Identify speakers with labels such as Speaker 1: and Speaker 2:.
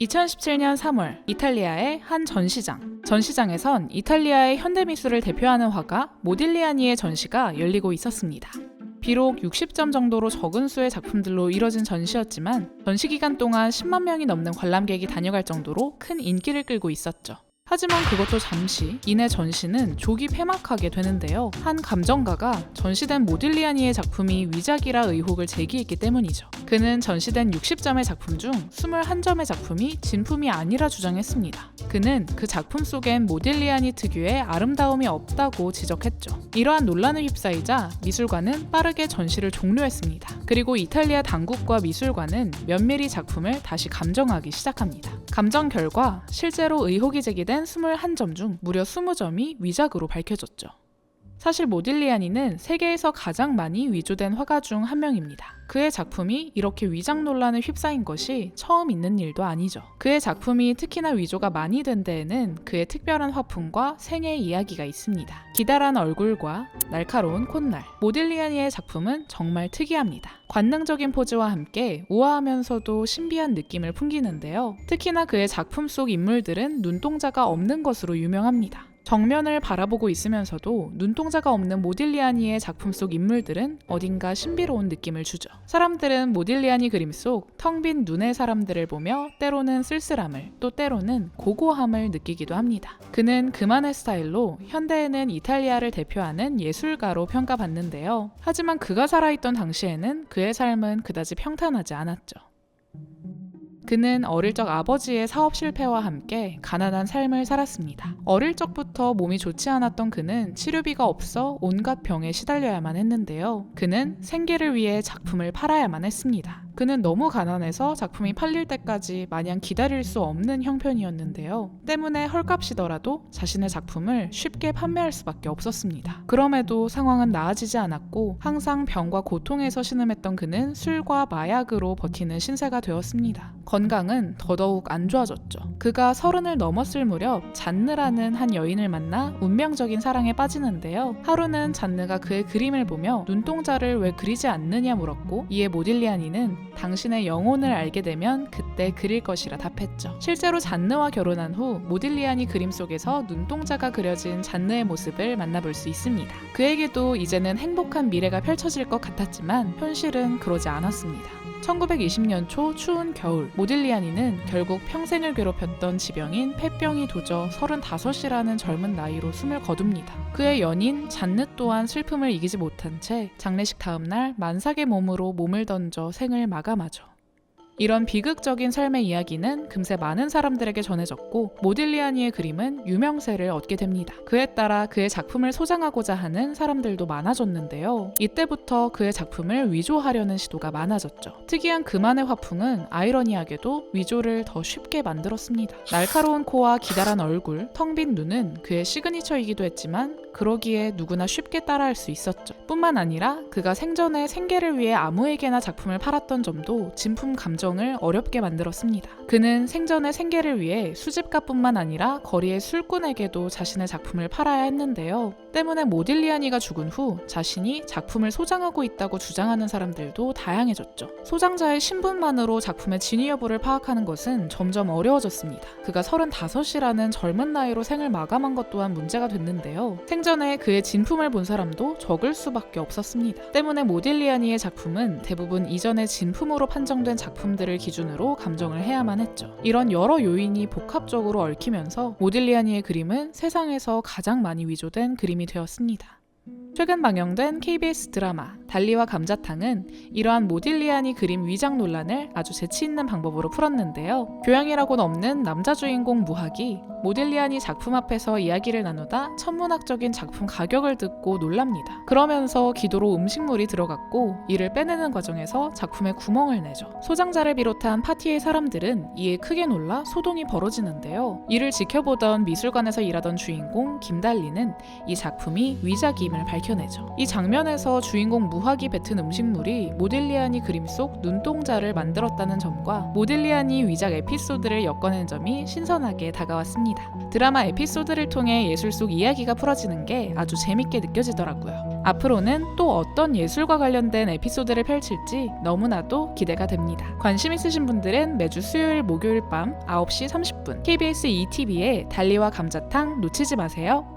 Speaker 1: 2017년 3월 이탈리아의 한 전시장. 전시장에선 이탈리아의 현대미술을 대표하는 화가 모딜리아니의 전시가 열리고 있었습니다. 비록 60점 정도로 적은 수의 작품들로 이뤄진 전시였지만 전시 기간 동안 10만 명이 넘는 관람객이 다녀갈 정도로 큰 인기를 끌고 있었죠. 하지만 그것도 잠시, 이내 전시는 조기 폐막하게 되는데요. 한 감정가가 전시된 모딜리아니의 작품이 위작이라 의혹을 제기했기 때문이죠. 그는 전시된 60점의 작품 중 21점의 작품이 진품이 아니라 주장했습니다. 그는 그 작품 속엔 모딜리아니 특유의 아름다움이 없다고 지적했죠. 이러한 논란을 휩싸이자 미술관은 빠르게 전시를 종료했습니다. 그리고 이탈리아 당국과 미술관은 면밀히 작품을 다시 감정하기 시작합니다. 감정 결과 실제로 의혹이 제기된 21점 중 무려 20점이 위작으로 밝혀졌죠. 사실 모딜리아니는 세계에서 가장 많이 위조된 화가 중 한 명입니다. 그의 작품이 이렇게 위작 논란에 휩싸인 것이 처음 있는 일도 아니죠. 그의 작품이 특히나 위조가 많이 된 데에는 그의 특별한 화풍과 생애 이야기가 있습니다. 기다란 얼굴과 날카로운 콧날. 모딜리아니의 작품은 정말 특이합니다. 관능적인 포즈와 함께 우아하면서도 신비한 느낌을 풍기는데요. 특히나 그의 작품 속 인물들은 눈동자가 없는 것으로 유명합니다. 정면을 바라보고 있으면서도 눈동자가 없는 모딜리아니의 작품 속 인물들은 어딘가 신비로운 느낌을 주죠. 사람들은 모딜리아니 그림 속 텅 빈 눈의 사람들을 보며 때로는 쓸쓸함을, 또 때로는 고고함을 느끼기도 합니다. 그는 그만의 스타일로 현대에는 이탈리아를 대표하는 예술가로 평가받는데요. 하지만 그가 살아있던 당시에는 그의 삶은 그다지 평탄하지 않았죠. 그는 어릴 적 아버지의 사업 실패와 함께 가난한 삶을 살았습니다. 어릴 적부터 몸이 좋지 않았던 그는 치료비가 없어 온갖 병에 시달려야만 했는데요. 그는 생계를 위해 작품을 팔아야만 했습니다. 그는 너무 가난해서 작품이 팔릴 때까지 마냥 기다릴 수 없는 형편이었는데요. 때문에 헐값이더라도 자신의 작품을 쉽게 판매할 수밖에 없었습니다. 그럼에도 상황은 나아지지 않았고 항상 병과 고통에서 신음했던 그는 술과 마약으로 버티는 신세가 되었습니다. 건강은 더더욱 안 좋아졌죠. 그가 30을 넘었을 무렵 잔느라는 한 여인을 만나 운명적인 사랑에 빠지는데요. 하루는 잔느가 그의 그림을 보며 눈동자를 왜 그리지 않느냐 물었고, 이에 모딜리아니는 당신의 영혼을 알게 되면 그때 그릴 것이라 답했죠. 실제로 잔느와 결혼한 후 모딜리아니 그림 속에서 눈동자가 그려진 잔느의 모습을 만나볼 수 있습니다. 그에게도 이제는 행복한 미래가 펼쳐질 것 같았지만 현실은 그러지 않았습니다. 1920년 초 추운 겨울, 모딜리아니는 결국 평생을 괴롭혔던 지병인 폐병이 도져 35이라는 젊은 나이로 숨을 거둡니다. 그의 연인 잔느 또한 슬픔을 이기지 못한 채 장례식 다음 날 만삭의 몸으로 몸을 던져 생을 마감하죠. 이런 비극적인 삶의 이야기는 금세 많은 사람들에게 전해졌고 모딜리아니의 그림은 유명세를 얻게 됩니다. 그에 따라 그의 작품을 소장하고자 하는 사람들도 많아졌는데요. 이때부터 그의 작품을 위조하려는 시도가 많아졌죠. 특이한 그만의 화풍은 아이러니하게도 위조를 더 쉽게 만들었습니다. 날카로운 코와 기다란 얼굴, 텅 빈 눈은 그의 시그니처이기도 했지만 그러기에 누구나 쉽게 따라할 수 있었죠. 뿐만 아니라 그가 생전에 생계를 위해 아무에게나 작품을 팔았던 점도 진품 감정을 어렵게 만들었습니다. 그는 생전에 생계를 위해 수집가뿐만 아니라 거리의 술꾼에게도 자신의 작품을 팔아야 했는데요. 때문에 모딜리아니가 죽은 후 자신이 작품을 소장하고 있다고 주장하는 사람들도 다양해졌죠. 소장자의 신분만으로 작품의 진위 여부를 파악하는 것은 점점 어려워졌습니다. 그가 35이라는 젊은 나이로 생을 마감한 것 또한 문제가 됐는데요. 생전에 그의 진품을 본 사람도 적을 수밖에 없었습니다. 때문에 모딜리아니의 작품은 대부분 이전의 진품으로 판정된 작품들을 기준으로 감정을 해야만 했죠. 이런 여러 요인이 복합적으로 얽히면서 모딜리아니의 그림은 세상에서 가장 많이 위조된 그림이 되었습니다. 최근 방영된 KBS 드라마 달리와 감자탕은 이러한 모딜리아니 그림 위작 논란을 아주 재치있는 방법으로 풀었는데요. 교양이라고는 없는 남자 주인공 무학이 모딜리아니 작품 앞에서 이야기를 나누다 천문학적인 작품 가격을 듣고 놀랍니다. 그러면서 기도로 음식물이 들어갔고 이를 빼내는 과정에서 작품에 구멍을 내죠. 소장자를 비롯한 파티의 사람들은 이에 크게 놀라 소동이 벌어지는데요. 이를 지켜보던 미술관에서 일하던 주인공 김달리는 이 작품이 위작임을 진심을 밝혀내죠. 이 장면에서 주인공 무학이 뱉은 음식물이 모딜리아니 그림 속 눈동자를 만들었다는 점과 모딜리아니 위작 에피소드를 엮어낸 점이 신선하게 다가왔습니다. 드라마 에피소드를 통해 예술 속 이야기가 풀어지는 게 아주 재밌게 느껴지더라고요. 앞으로는 또 어떤 예술과 관련된 에피소드를 펼칠지 너무나도 기대가 됩니다. 관심 있으신 분들은 매주 수요일 목요일 밤 9시 30분 KBS ETV의 달리와 감자탕 놓치지 마세요.